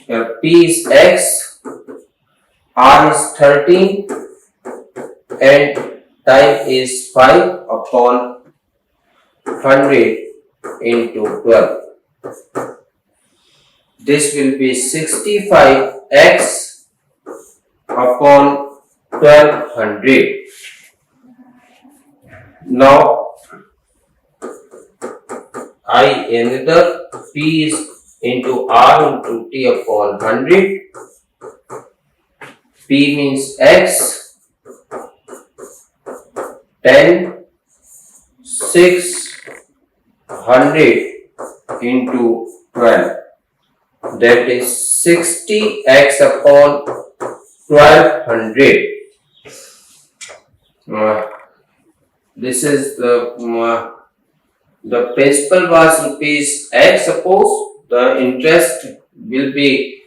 P is X, R is 13 and time is 5 upon 100 into 12. This will be 65x upon 1200. Now another P is into R into T upon 100. P means X, 10, 6, 100 into 12. That is 60x upon 1200. This is the principal was rupees X. Suppose the interest will be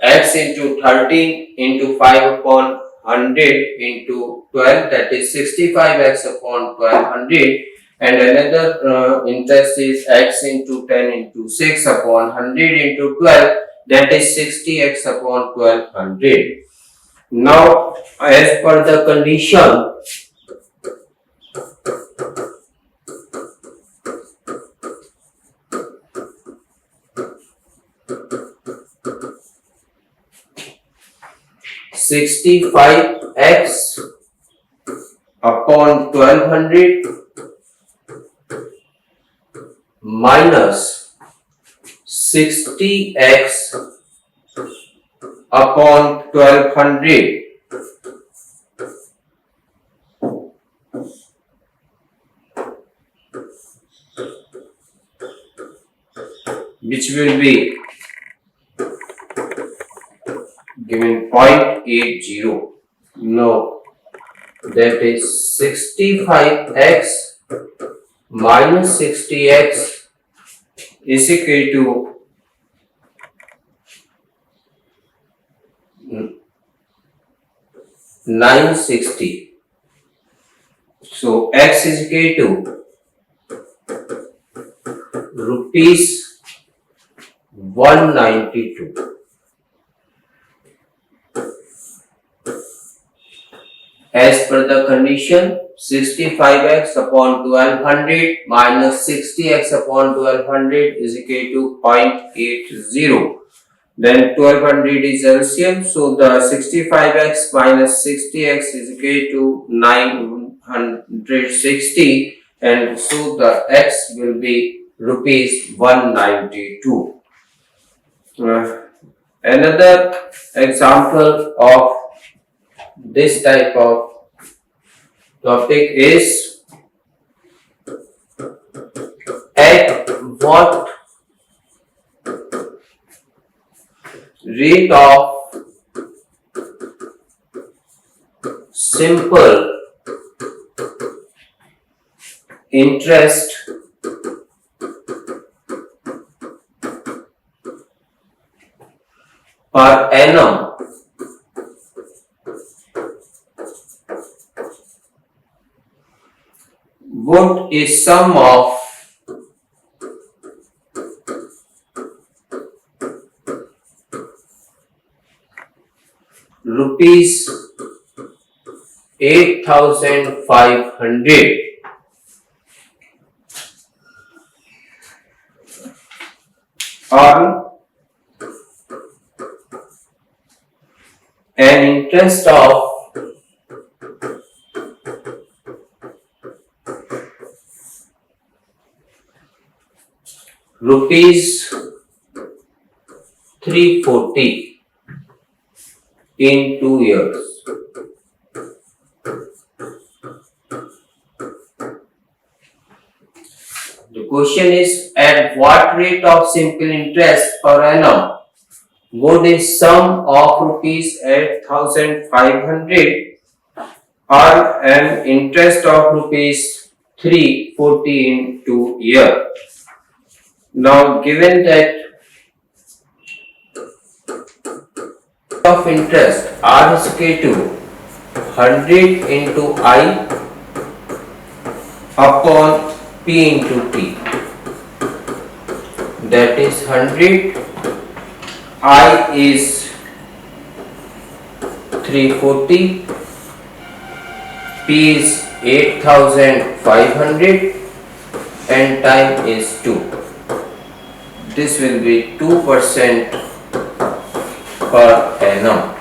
X into 13 into 5 upon 100 into 12, that is 65x upon 1200, and another interest is X into 10 into 6 upon 100 into 12, that is 60x upon 1200. Now as per the condition, $65x upon 1200 minus 60x upon 1200, which will be given 0.80. No, that is 65x minus 60x is equal to 960. So x is equal to rupees 192. As per the condition, 65x upon 1200 minus 60x upon 1200 is equal to 0.80. Then 1200 is LCM, so the 65x minus 60x is equal to 960, and so the x will be rupees 192. Another example of this type of topic is, at what rate of simple interest per annum would a sum of rupees 8,500 on an interest of rupees 340 in 2 years. The question is, at what rate of simple interest per annum would a sum of rupees 8,500 earn an interest of rupees 340 in 2 years? Now, given that of interest R is equal to 100 into I upon P into T, that is 100 I is 340, P is 8500 and time is 2. This will be 2% per annum.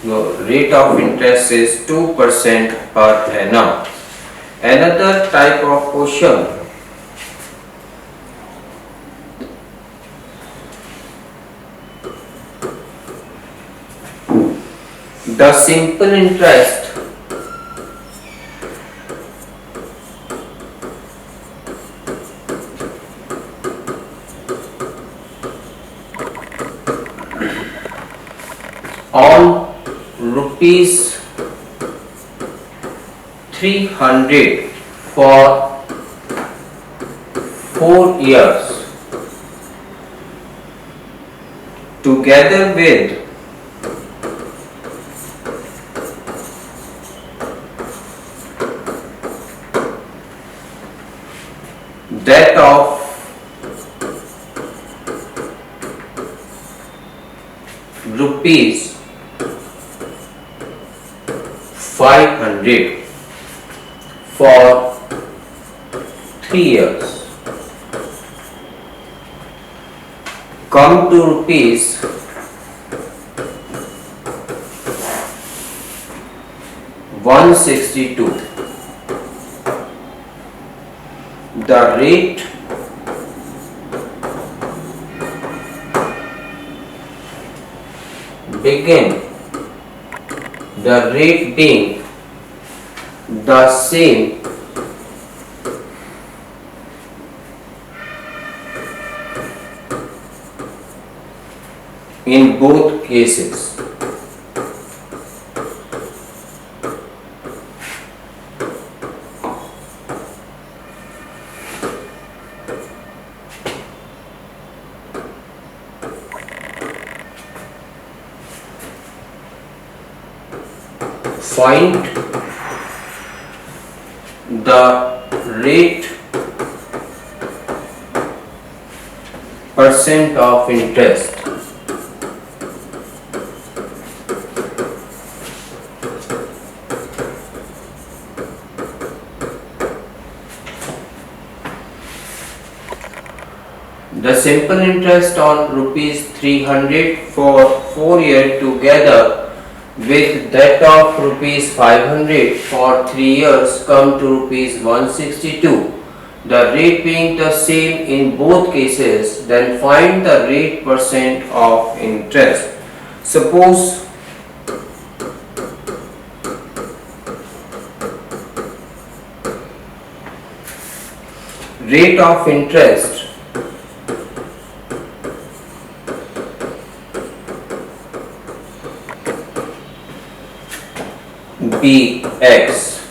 The rate of interest is 2% per annum. Another type of question. The simple interest on rupees 300 for 4 years together with that of rupees 500 for 3 years come to rupees 162. The rate being the same in both cases. Find the rate percent of interest. The simple interest on rupees 300 for 4 years together with that of rupees 500 for 3 years come to rupees 162. The rate being the same in both cases, then find the rate percent of interest. Suppose rate of interest be X.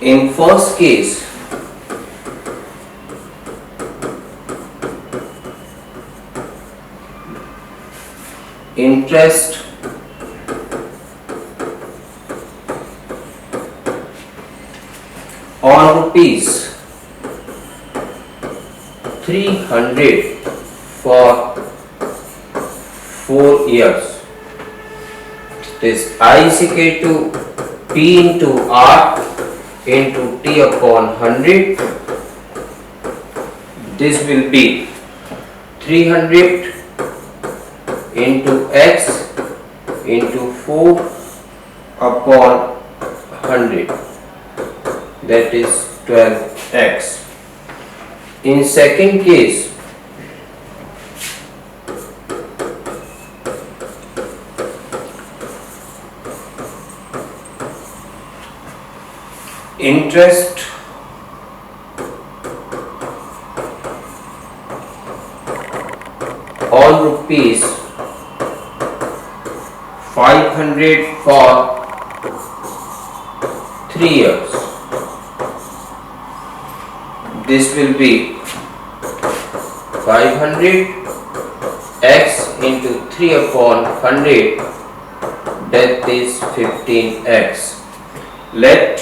In first case, interest on rupees 300 for 4 years. This I is equal to P into R into T upon 100. This will be 300 into X into 4 upon 100. That is 12x. In second case, interest on rupees 500 for 3 years. This will be 500 x into 3 upon 100, that is 15x. Let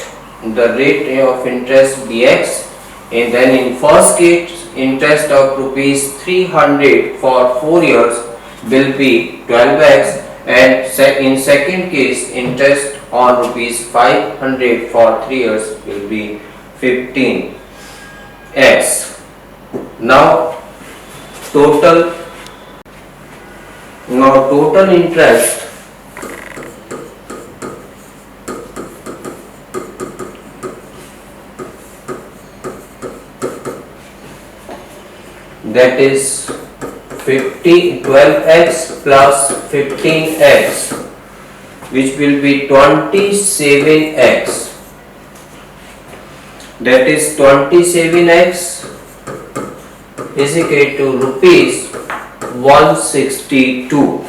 the rate of interest be x, and then in first case interest of rupees 300 for 4 years will be 12x, and in second case interest on rupees 500 for 3 years will be 15x. Now total interest that is 12x plus 15x, which will be 27x. That is 27x is equal to rupees 162.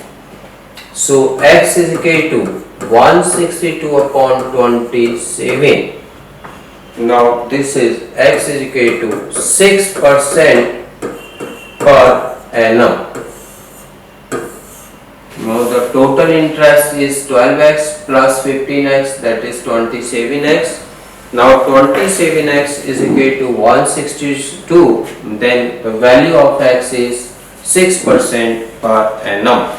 So x is equal to 162 upon 27. Now this is x is equal to 6% per annum. Now the total interest is 12x plus 15x, that is 27x. Now 27x is equal to 162, then the value of x is 6% per annum.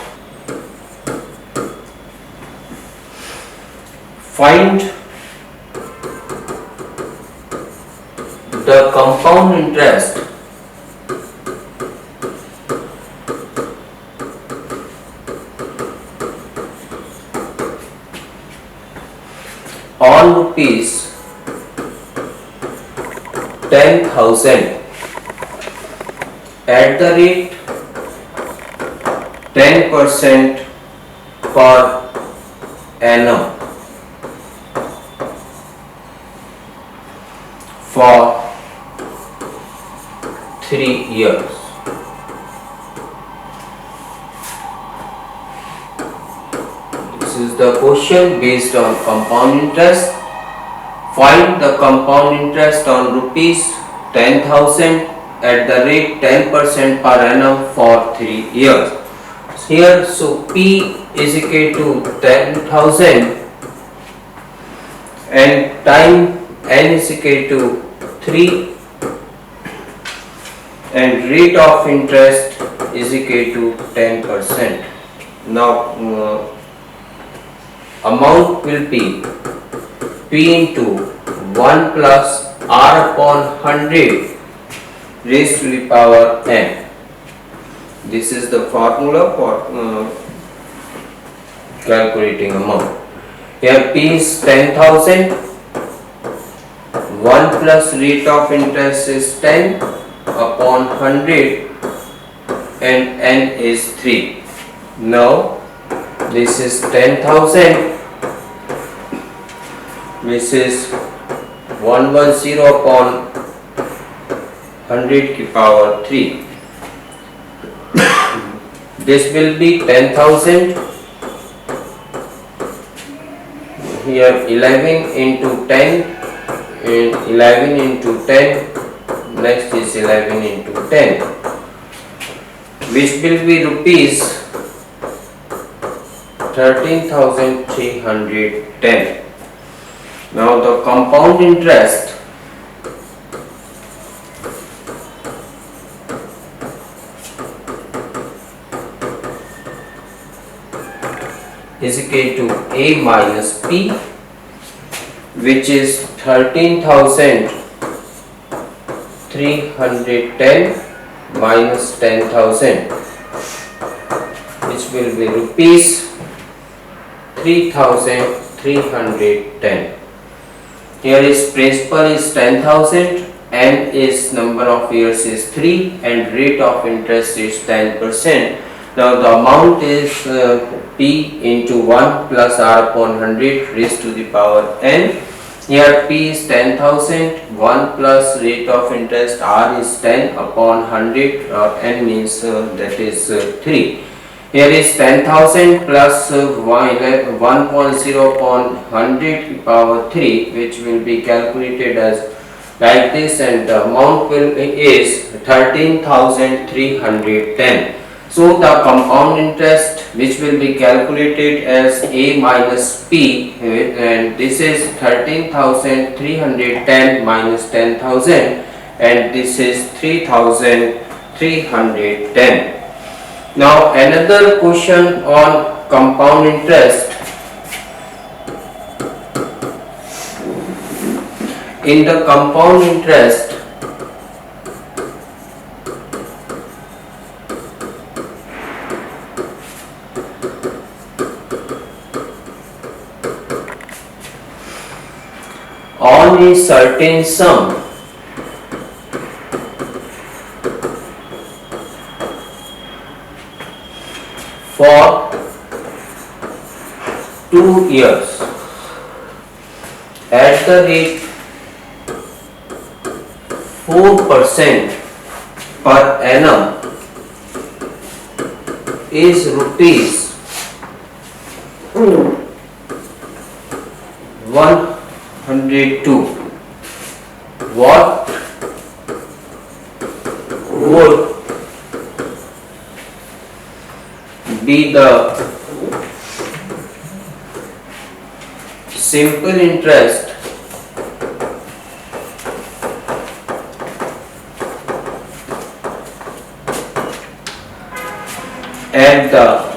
Find the compound interest on rupees 10,000 at the rate 10% per annum for 3 years. This is the question based on compound interest. Find the compound interest on rupees 10,000 at the rate 10% per annum for 3 years. Here, so P is equal to 10,000 and time N is equal to 3 and rate of interest is equal to 10%. Now amount will be P into 1 plus R upon 100 raised to the power N. This is the formula for calculating amount. Here P is 10,000, 1 plus rate of interest is 10 upon 100 and N is 3. Now this is 10,000. This is 110 upon 100 to the power 3. This will be 10,000. Here 11 into 10 and 11 into 10. Next is 11 into 10, which will be rupees 13,310. Now the compound interest is equal to A minus P, which is 13,310 minus 10,000, which will be rupees 3,310. Here is principal is 10,000, N is number of years is 3 and rate of interest is 10%. Now the amount is P into 1 plus R upon 100 raised to the power N. Here P is 10,000, 1 plus rate of interest R is 10 upon 100, N means that is 3. Here is 10,000 plus 1.0 upon 100 to the power 3, which will be calculated as like this, and the amount is 13,310. So the compound interest, which will be calculated as A minus P, and this is 13,310 minus 10,000, and this is 3310. Now another question on compound interest. In the compound interest, on a certain sum for 2 years at the rate 4% per annum is rupees 102. What would be the simple interest at the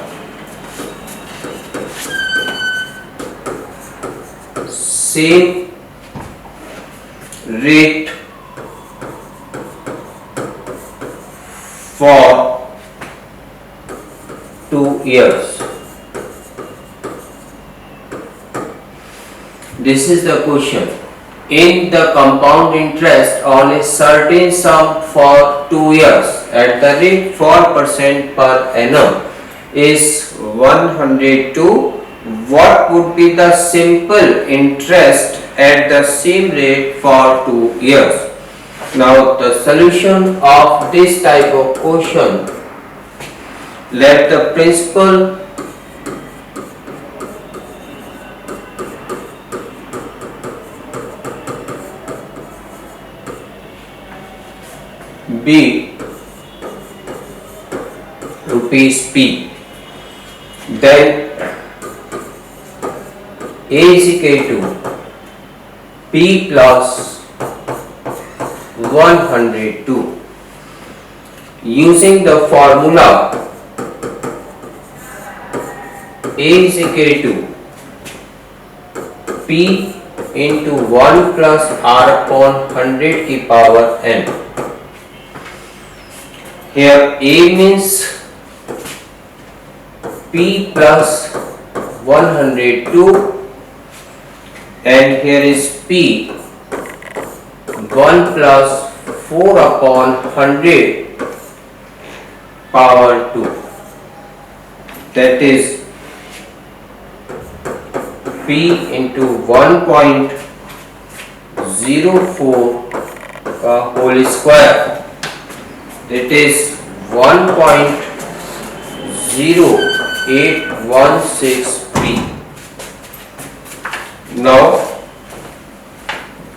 same rate for 2 years? This is the question. In the compound interest on a certain sum for 2 years at the rate 4% per annum is 102. What would be the simple interest at the same rate for 2 years? Now the solution of this type of question, let the principal be rupees P, then A is equal to P plus 102. Using the formula A is equal to P into 1 plus R upon 100 की power n. Here A means P plus 102 and here is P 1 plus 4 upon 100 power 2, that is P into 1.04 whole square, that is 1.0816 P. Now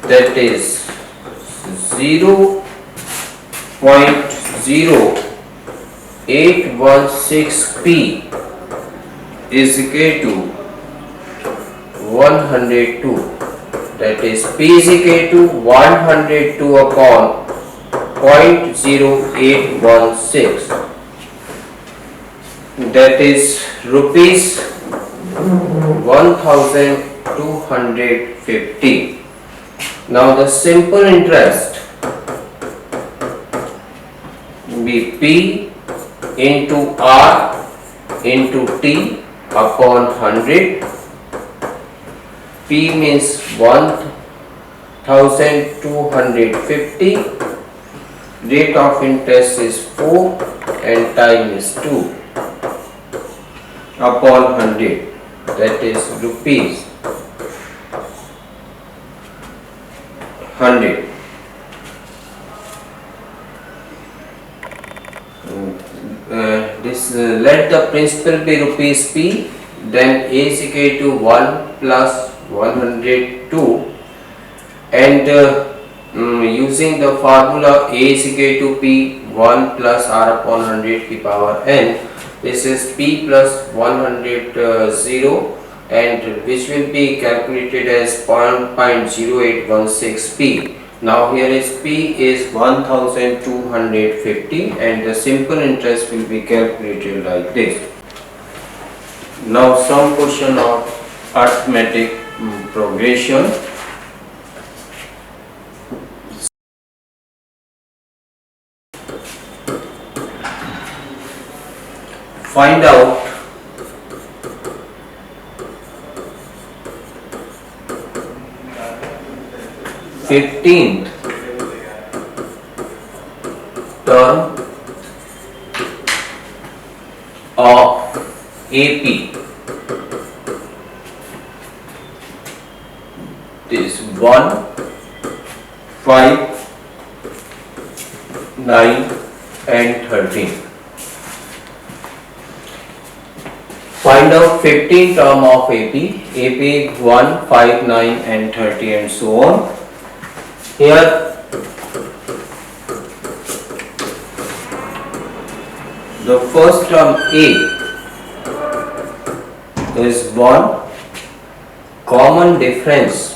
that is 0.0816 P is equal to 102, that is P is equal to 102 upon 0.0816, that is rupees 1250. Now the simple interest be P into R into T upon 100. P means 1250, rate of interest is 4 and time is 2 upon 100, that is rupees 100. Let the principal be rupees P, then A is equal to 1 plus 102 and using the formula A is equal to P 1 plus R upon 100 की power n. This is P plus 100 and which will be calculated as 0.0816 P. Now here is P is 1250 and the simple interest will be calculated like this. Now some question of arithmetic progression. Find out 15th term of AP. This 1, 5, 9 and 13. Find out 15 term of AP. AP 1, 5, 9 and 30 and so on. Here the first term A is 1, common difference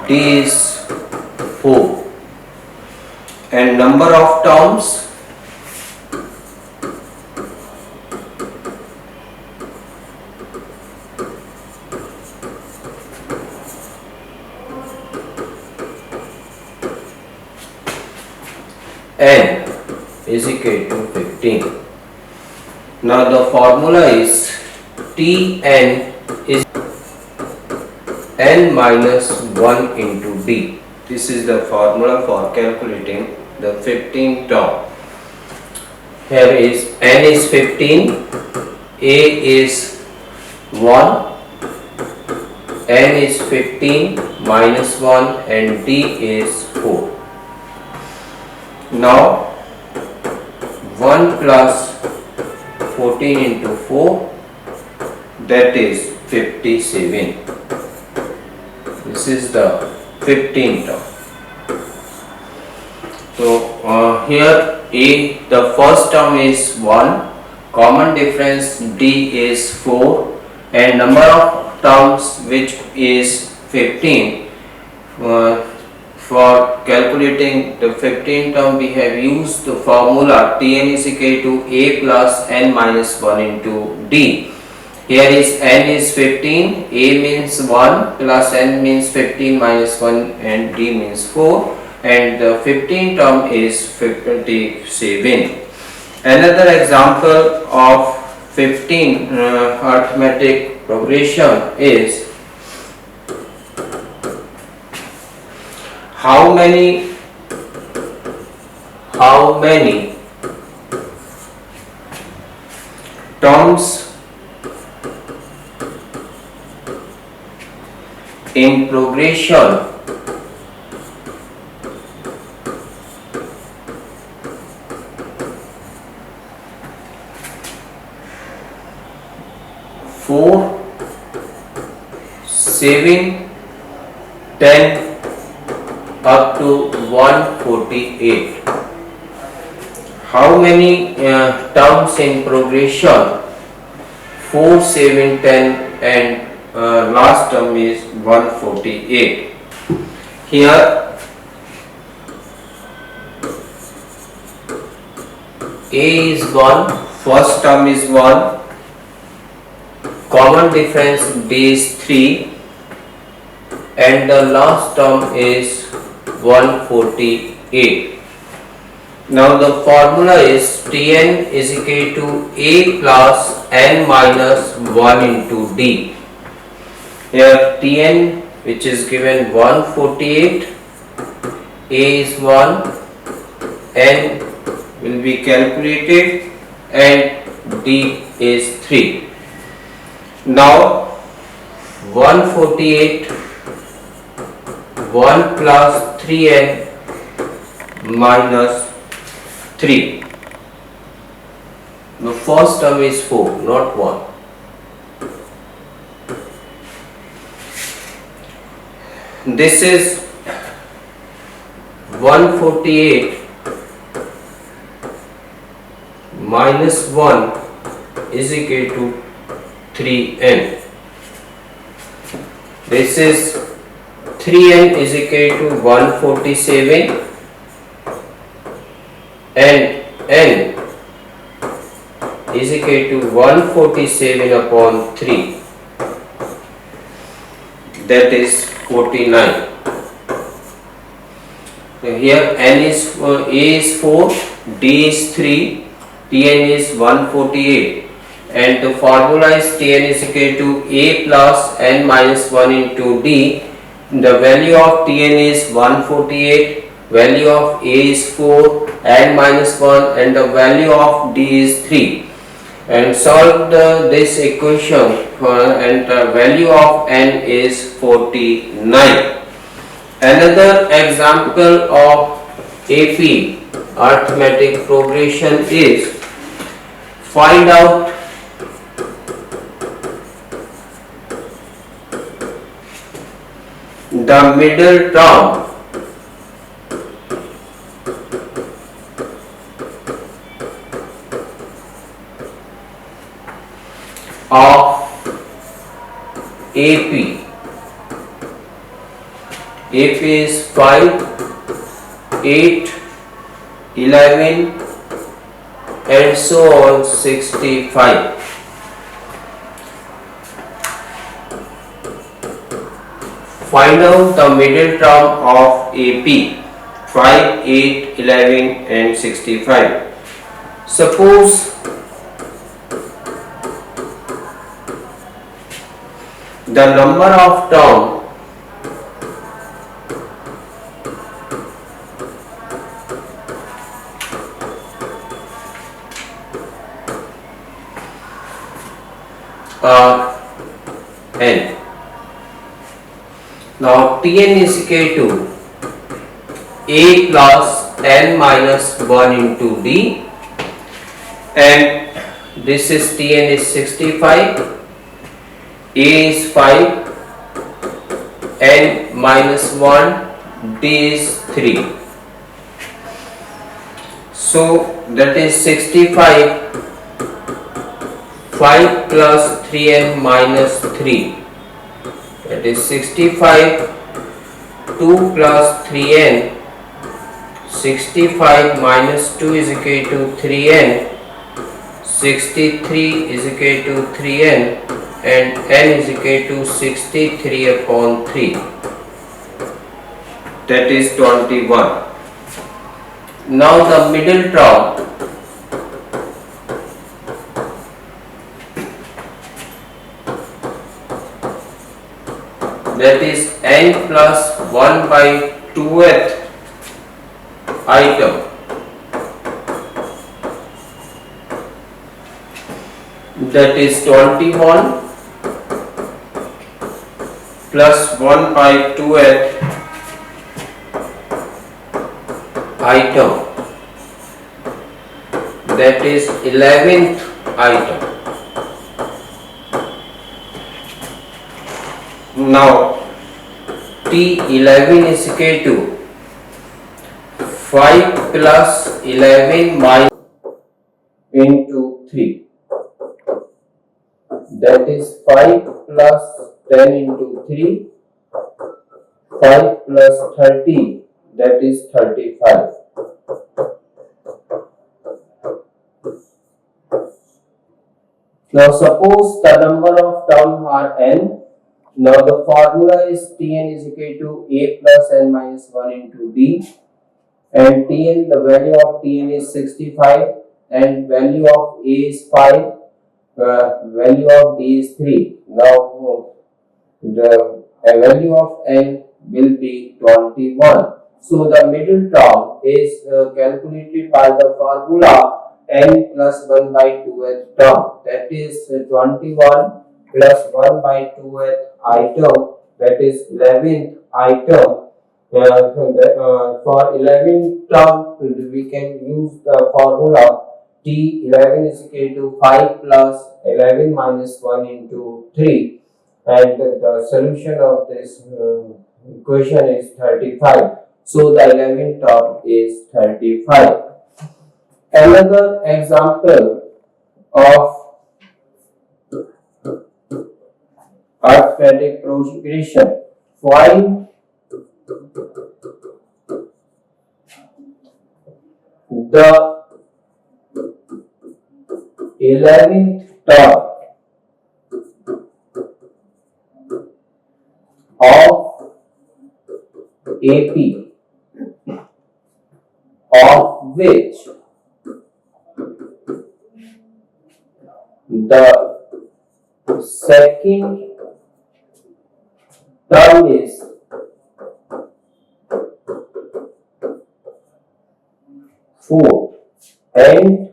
D is 4 and number of terms N is equal to 15. Now the formula is Tn is n minus 1 into D. This is the formula for calculating the 15 term. Here is n is 15, A is 1, n is 15 minus 1 and D is 4. Now 1 plus 14 into 4, that is 57. This is the 15 term. So here the first term is 1, common difference D is 4 and number of terms which is 15. For calculating the 15 term we have used the formula Tn is equal to A plus n minus 1 into D. Here is n is 15, A means 1 plus n means 15 minus 1 and D means 4 and the 15 term is 57. Another example of 15 arithmetic progression is how many terms in progression four, 7, 10 up to 148. How many terms in progression? 4, 7, 10 and last term is 148. Here A is 1, first term is 1, common difference D is 3 and the last term is 148. Now the formula is Tn is equal to A plus n minus 1 into D. Here Tn which is given 148, A is 1, n will be calculated and D is 3. Now 148 1 plus 3n minus 3. The first term is 4, not 1. This is 148 minus 1 is equal to 3n. This is 3n is equal to 147 and n is equal to 147 upon 3, that is 49. Here n is A is 4, D is 3, Tn is 148, and the formula is Tn is equal to A plus n minus 1 into D. The value of Tn is 148, value of A is 4, n minus 1, and the value of D is 3. And solve this equation and the value of n is 49. Another example of AP arithmetic progression is find out the middle term of AP. AP is 5, 8, 11 and so on 65. Find out the middle term of AP 5, 8, 11 and 65. Suppose the number of terms n. Now Tn is equal to A plus n minus 1 into D, and this is Tn is 65, A is 5, n minus 1, D is 3. So that is 65, 5 plus 3n minus 3, that is 65, 2 plus 3n, 65 minus 2 is equal to 3n, 63 is equal to 3n, and n is equal to 63 upon 3, that is 21. Now the middle term that is n plus 1 by 2th item, that is 21 plus 1 by 2th item, that is 11th item. Now T11 is equal to 5 plus 11 minus into 3, that is 5 plus 10 into 3, 5 plus 30, that is 35. Now suppose the number of terms are n. Now the formula is Tn is equal to A plus n minus 1 into D, and Tn, the value of Tn is 65 and value of A is 5, value of D is 3. Now the value of n will be 21. So the middle term is calculated by the formula n plus 1 by 2th term, that is 21 plus 1 by 2th item, that is 11th item. For 11th term we can use the formula T11 is equal to 5 plus 11 minus 1 into 3, and the solution of this equation is 35. So the 11th term is 35. Another example of quadratic progression. Find the 11th term of AP, of which the second term is 4 and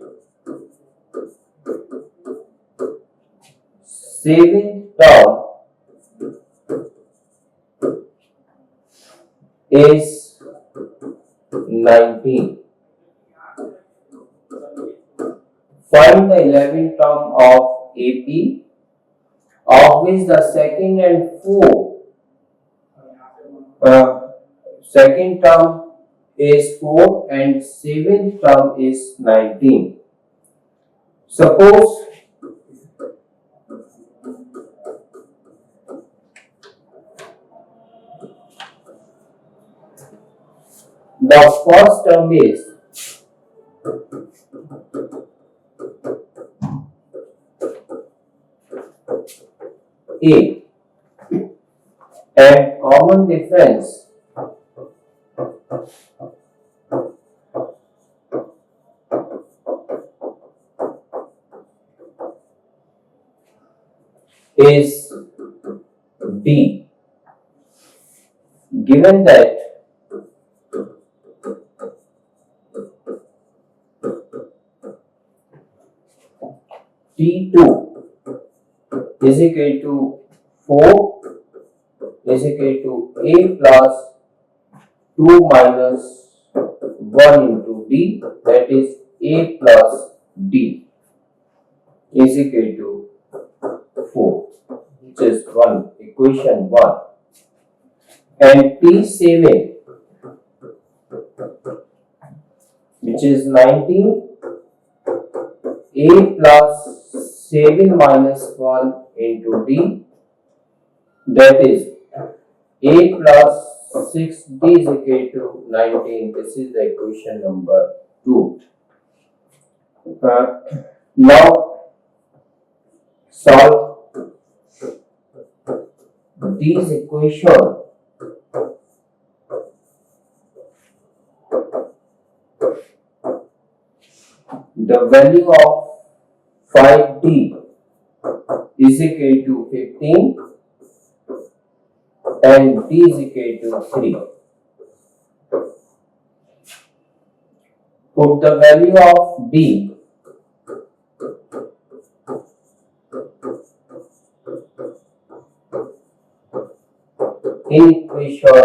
seventh term is 19. Find the 11th term of AP, of which the second and second term is 4 and seventh term is 19. Suppose the first term is A and common difference is B. Given that T2 is equal to 4 is equal to A plus 2 minus 1 into D, that is A plus D is equal to 4, which is equation 1. And T7, which is 19, A plus 7 minus 1 into D, that is A plus 6D is equal to 19. This is the equation number 2. Now solve these equations. The value of 5D is equal to 15 and D is equal to 3. Put the value of D in equation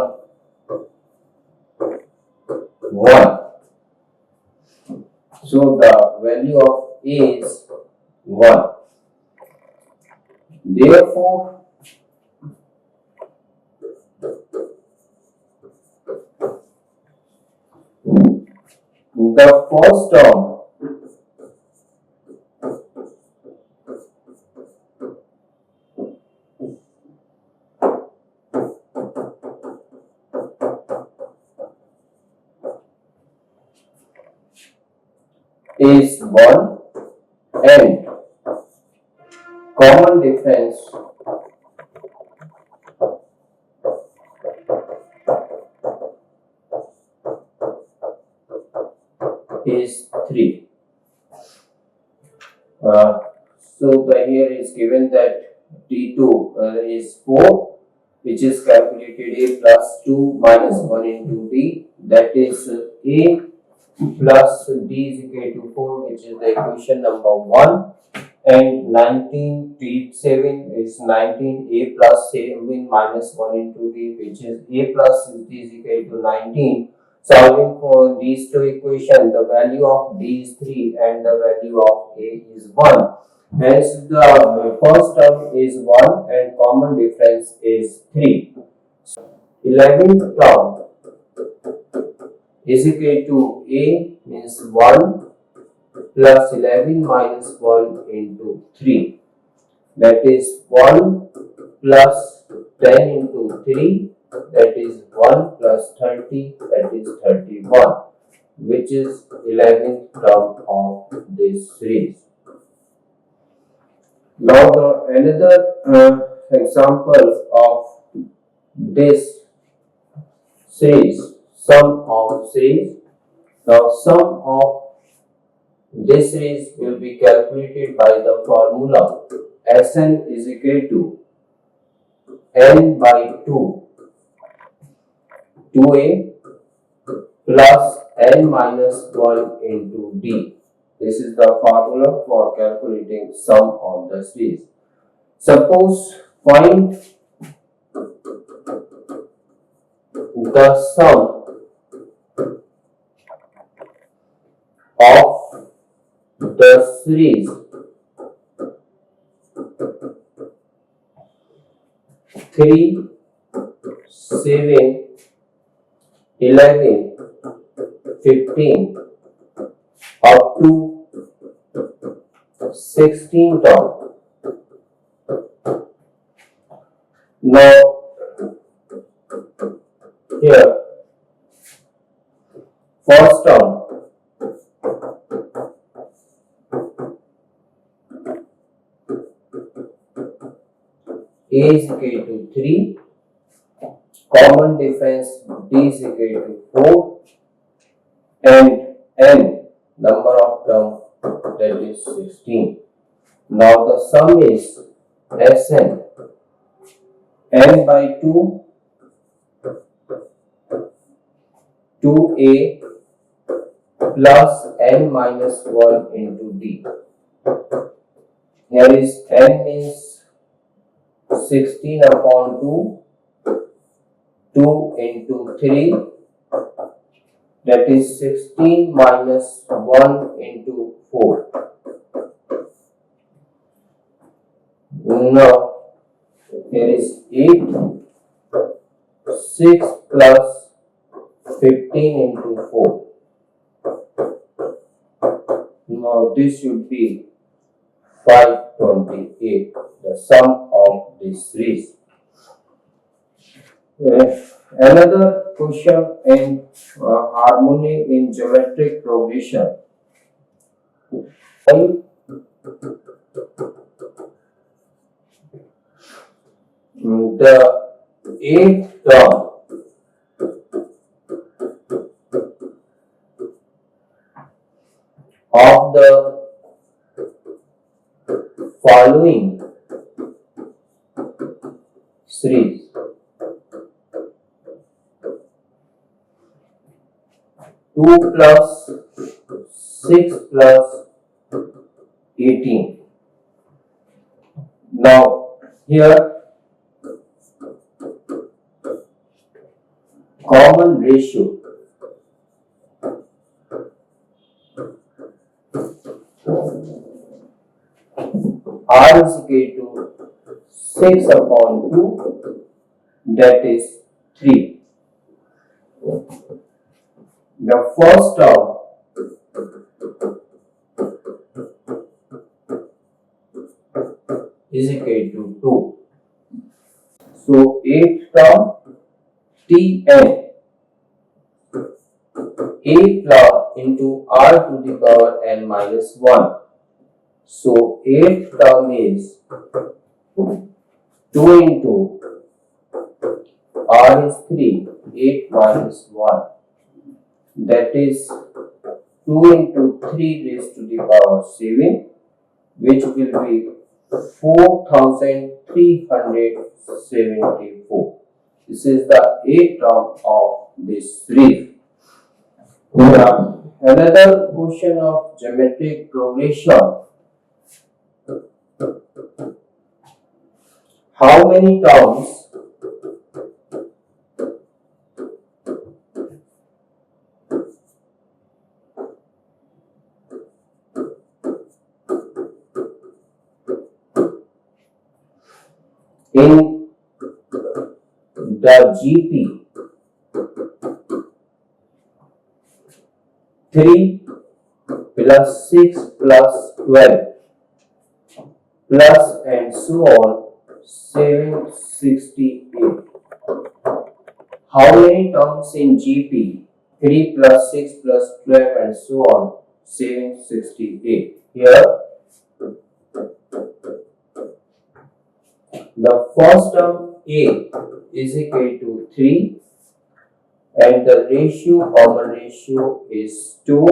1. So the value of A is 1. Therefore, the first term is 1 and common difference is 3. Here is given that T2 is 4, which is calculated A plus 2 minus 1 into D, that is A plus D is equal to 4, which is the equation number 1, and 19 T7 is 19 A plus 7 minus 1 into D, which is A plus D is equal to 19. Solving for these two equations, the value of D is 3 and the value of A is 1. Hence, the first term is 1 and common difference is 3. 11th term is equal to A means 1 plus 11 minus 1 into 3. That is 1 plus 10 into 3, that is 1 plus 30, that is 31, which is 11th term of this series. Now another example of this series, sum of series. Now sum of this series will be calculated by the formula Sn is equal to n by 2, 2a plus n minus 1 into d. This is the formula for calculating sum of the series. Suppose find the sum of the series 3, 7, 11, 15 up to 16 term. Now here first term A is equal to 3, common difference D is equal to 4, and n number of term, that is 16. Now the sum is Sn n by 2, 2a plus n minus 1 into d. Here is n means 16 upon 2, 2 into 3, that is 16 minus 1 into 4. Now here is 8, 6 plus 15 into 4. Now this should be 528, the sum of this series. Another question in harmony in geometric progression. The eighth term of the following series 2 plus 6 plus 18. Now here common ratio R is equal to 6 upon 2, that is 3. The first term is equal to 2. So 8th term Tn a plus into r to the power n minus 1. So 8th term is 2 into r is 3, 8 minus 1. That is 2 into 3 raised to the power 7, which will be 4374. This is the 8th term of this series. Now, another question of geometric progression. How many terms in the GP 3 plus 6 plus 12 plus and so on 768. How many terms in GP? 3 plus 6 plus 12 and so on. 768. Here, the first term A is equal to 3 and the common ratio is 2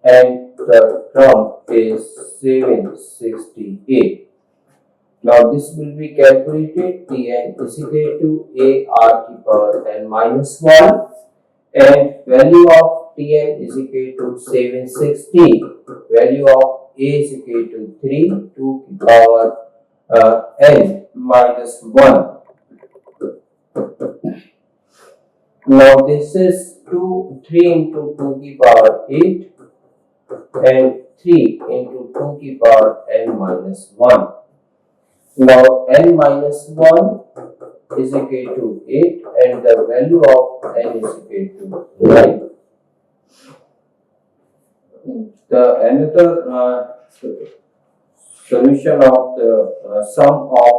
and the term is 768. Now this will be calculated. Tn is equal to a r to the power n minus 1 and value of Tn is equal to 760. Value of a is equal to 3 to the power n minus 1. Now this is 3 into 2 to the power 8 and 3 into 2 to the power n minus 1. Now n minus 1 is equal to 8 and the value of n is equal to 9. The another solution of the sum of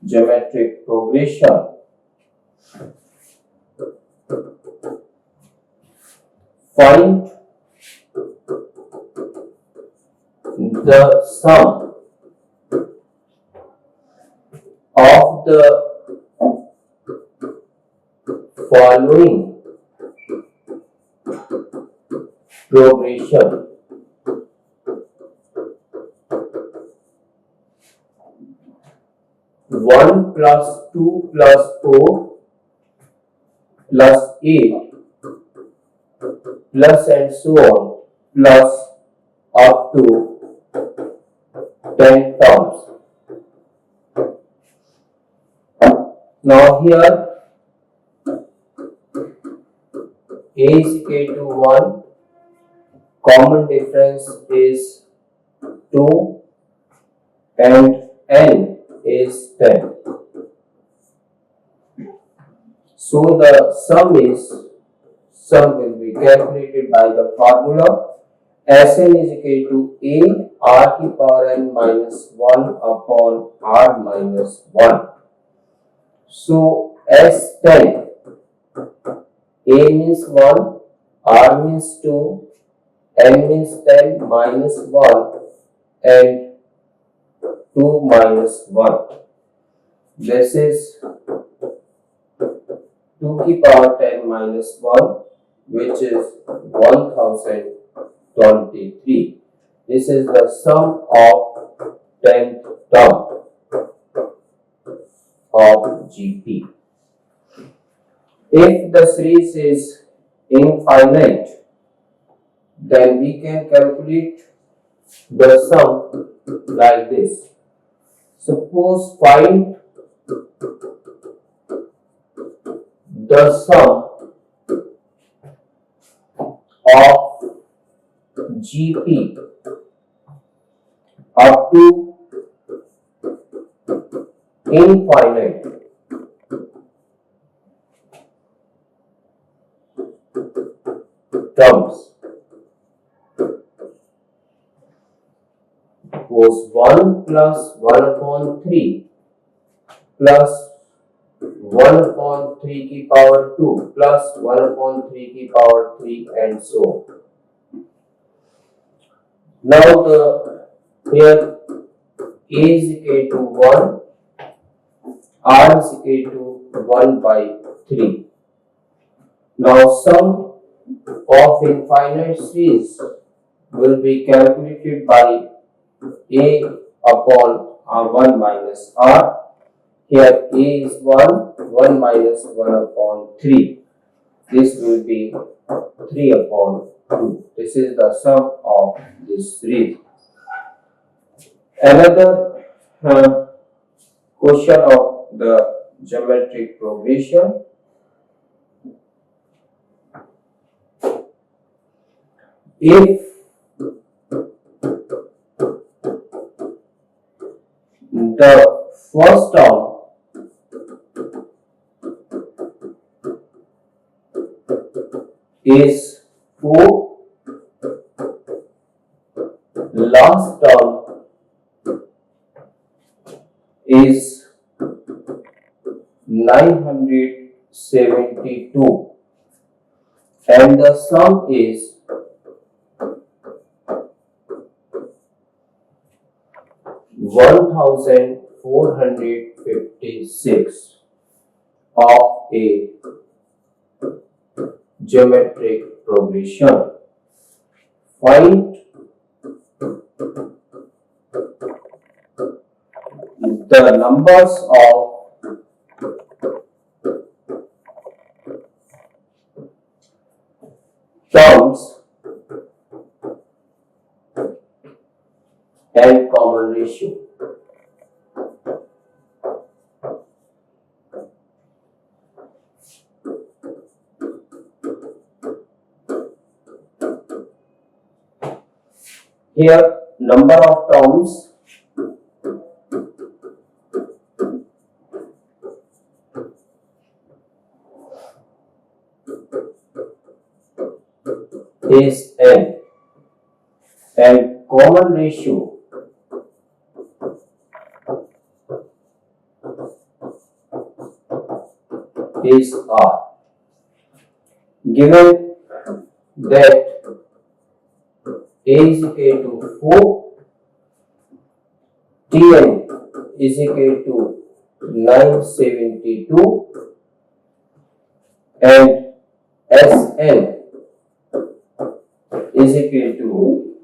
geometric progression. Find the sum of the following progression. One plus 2 plus 4 plus 8 plus and so on plus up to 10 terms. Now here A is equal to 1, common difference is 2 and n is 10. So the sum will be calculated by the formula Sn is equal to a r to the power n minus 1 upon r minus 1. So S10, a means 1, r means 2, n means 10 minus 1 and 2 minus 1. This is 2 to the power 10 minus 1, which is 1023. This is the sum of 10th term of GP. If the series is infinite, then we can calculate the sum like this. Suppose find the sum of GP up to infinite. Terms. Was 1 plus 1 upon 3 plus 1 upon 3 to the power 2 plus 1 upon 3 to the power 3 and so on. Now here A is equal to 1, R is equal to 1 by 3. Now sum of infinite series will be calculated by A upon 1 minus R. Here A is 1, 1 minus 1 upon 3. This will be 3 upon 2. This is the sum of this series. Another question of the geometric progression. If the first term is 4, last term is 972 and the sum is 1456 of a geometric progression. Find the numbers of terms and common ratio. Here, number of terms is n and common ratio is r. Given that a is equal to 4, Tn is equal to 972 and Sn is equal to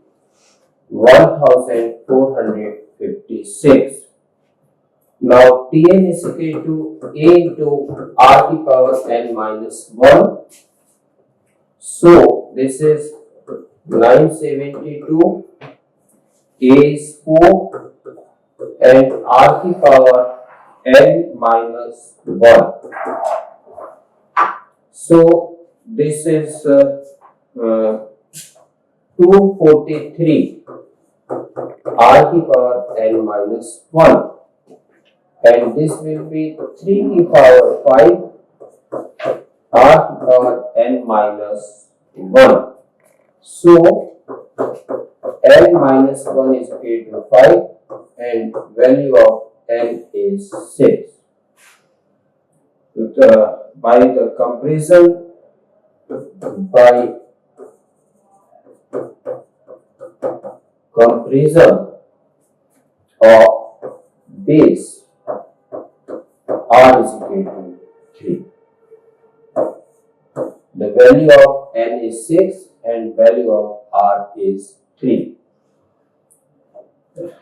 1456. Now Tn is equal to a into r to the power n minus 1. So this is 972, a is 4 and r to the power n minus 1. So this is 243 r to the power n minus 1 and this will be 3 to the power 5 r to the power n minus 1. So n minus 1 is equal to 5 and value of n is 6. By the comparison of base r is equal to 3. The value of n is 6 and value of r is 3.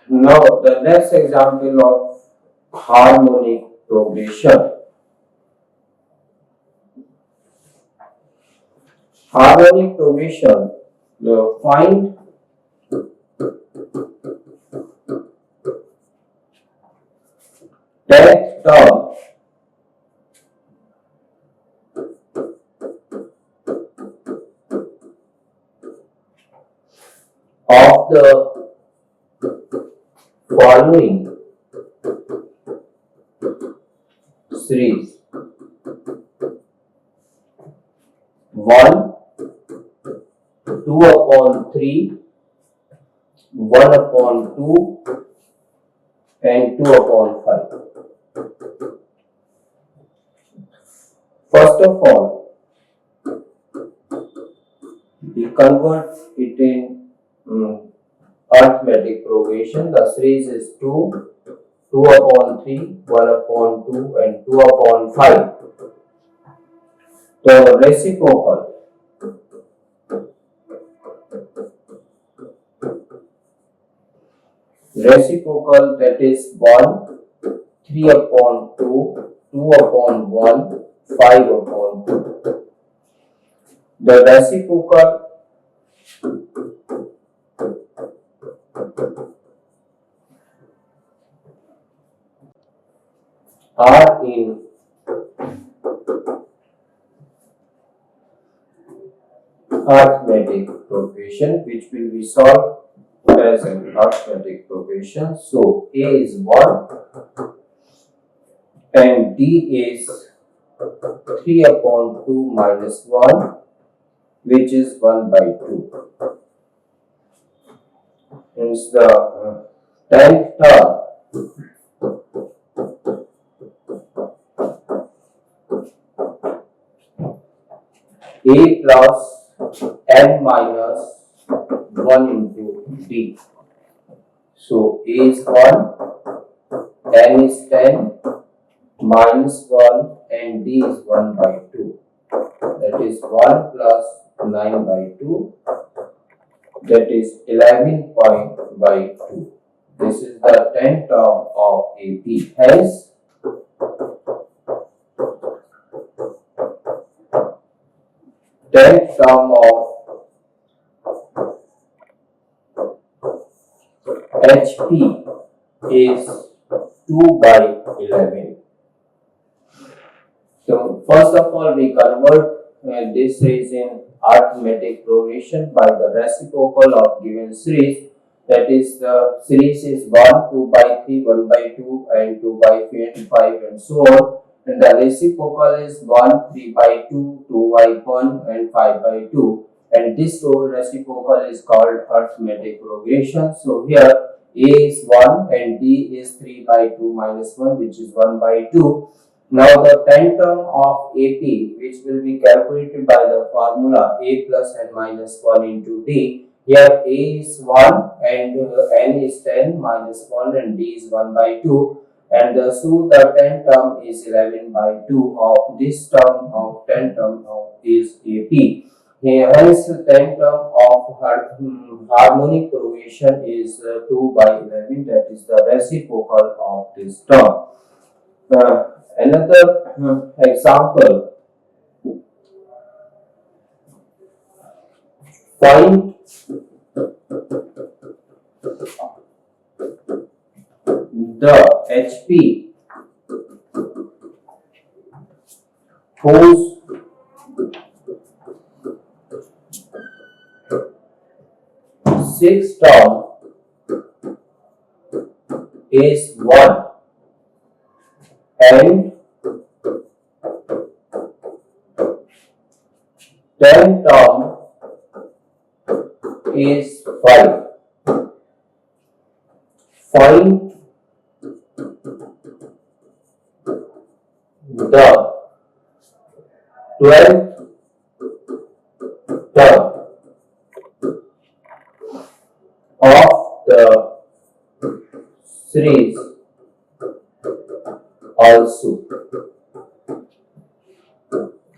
Now the next example of harmonic progression. Harmonic progression, find that term of the following series: 1, 2 upon 3, 1 upon 2 and 2 upon 5. First of all, we convert it in arithmetic progression. The series is 2, 2 upon 3, 1 upon 2 and 2 upon 5. The reciprocal that is 1, 3 upon 2, 2 upon 1, 5 upon 2. The reciprocal are in arithmetic progression, which will be solved as an arithmetic progression. So A is 1 and D is 3 upon 2 minus 1, which is 1 by 2. Hence the 10th term A plus n minus 1 into D. So A is 1, n is 10, minus 1 and D is 1 by 2. That is 1 plus 9 by 2. That is 11 point by 2. This is the 10th term of AP. Hence, 10th term of HP is 2 by 11. So first of all, we convert this series in arithmetic progression by the reciprocal of given series. That is, the series is 1, 2 by 3, 1 by 2 and 2 by 3 and 5 and so on. And the reciprocal is 1, 3 by 2, 2 by 1 and 5 by 2. And this reciprocal is called arithmetic progression. So here A is 1 and D is 3 by 2 minus 1, which is 1 by 2. Now the 10th term of AP, which will be calculated by the formula A plus n minus 1 into D. Here A is 1 and n is 10 minus 1 and D is 1 by 2. And so the 10th term is 11 by 2 of this term of 10th term of is AP. Hence, 10th term of harmonic progression is 2 by 11. That is the reciprocal of this term. Another example, find the HP whose sixth term is 1 and 10th term is 5. Find the 12th term of the series also.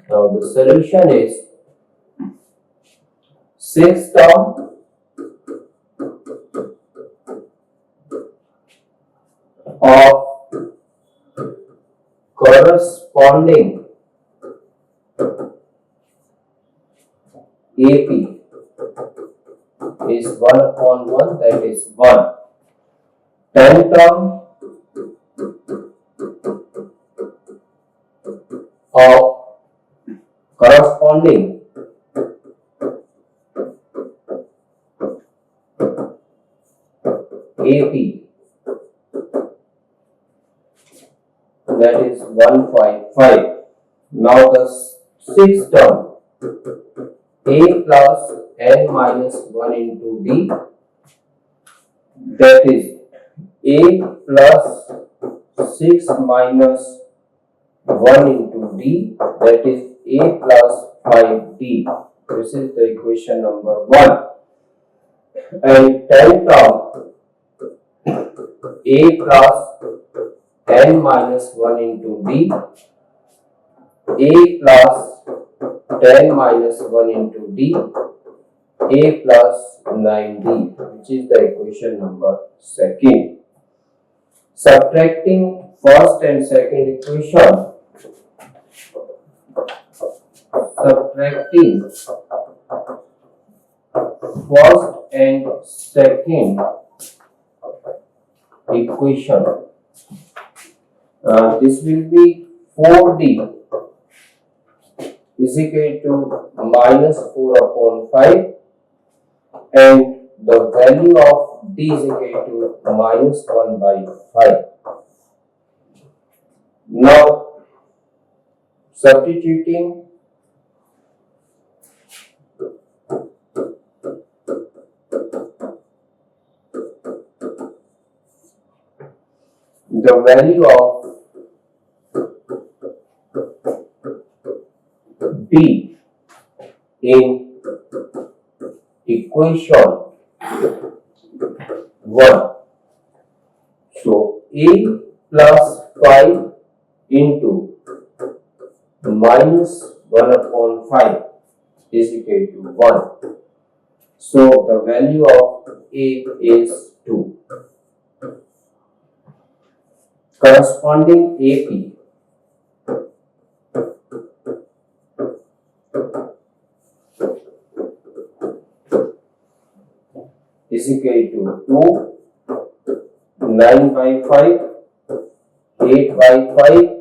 Now the solution is sixth term of corresponding AP is 1 upon 1, that is 1. 10th term of corresponding AP, that is 155. Now the sixth term, A plus n minus 1 into D, that is A plus 6 minus 1 into D, that is A plus 5D. This is the equation number 1. And 10th term, A plus n minus 1 into D, A plus 10 minus 1 into D, A plus 9D, which is the equation number 2. Subtracting first and second equation, subtracting first and second equation, this will be 4D is equal to minus 4 upon 5 and the value of D is equal to minus 1 by 5. Now substituting the value of D in equation 1. So a plus 5 into minus 1 upon 5 is equal to 1. So the value of a is 2. Corresponding AP is equal to 2, 9 by 5, 8 by 5,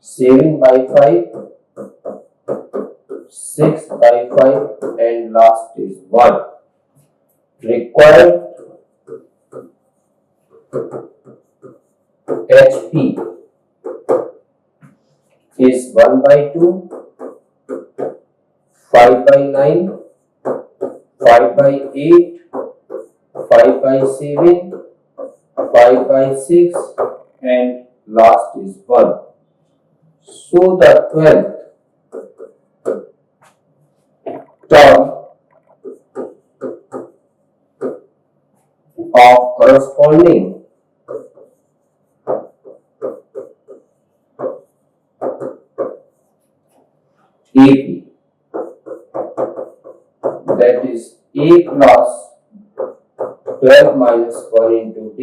7 by 5, 6 by 5, and last is 1. Required HP is 1 by 2, 5 by 9, 5 by 8, 5 by 7, 5 by 6, and last is 1. So the 12th term of corresponding AP, that is A plus 12 minus 1 into D,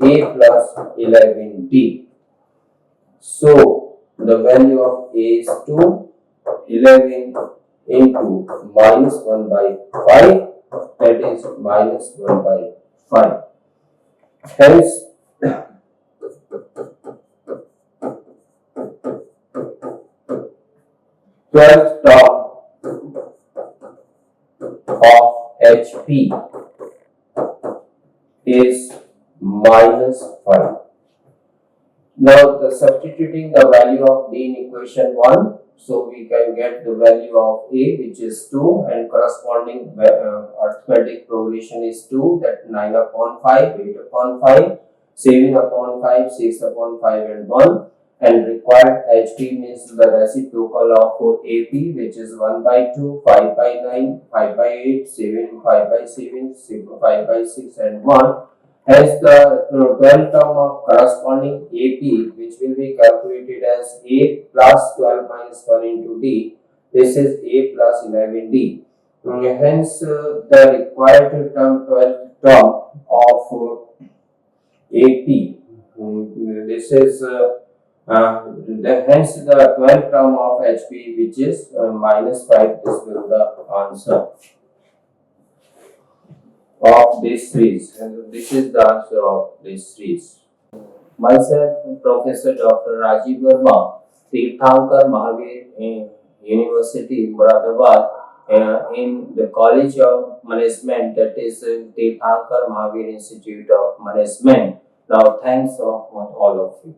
A plus 11D. So the value of A is 2, 11 into minus 1 by 5, that is minus 1 by 5. Hence, 12th term of HP is minus 5. Now, substituting the value of D in equation 1, so we can get the value of A, which is 2, and corresponding arithmetic progression is 2, that 9 upon 5, 8 upon 5, 7 upon 5, 6 upon 5, and 1. And required HP means the reciprocal of AP, which is 1 by 2, 5 by 9, 5 by 8, 7, 5 by 7, 5 by 6, and 1. Hence, the 12th term of corresponding AP, which will be calculated as A plus 12 minus 1 into D, this is A plus 11D. Hence, the required term, 12th term of AP, this is hence the 12th term of HP, which is minus 5, this will be the answer of this series, and this is the answer of this series. Myself, Professor Dr. Rajiv Verma, Tirthankar Mahavir University, Moradabad, in the College of Management, that is Tirthankar Mahavir Institute of Management. Now, thanks of all of you.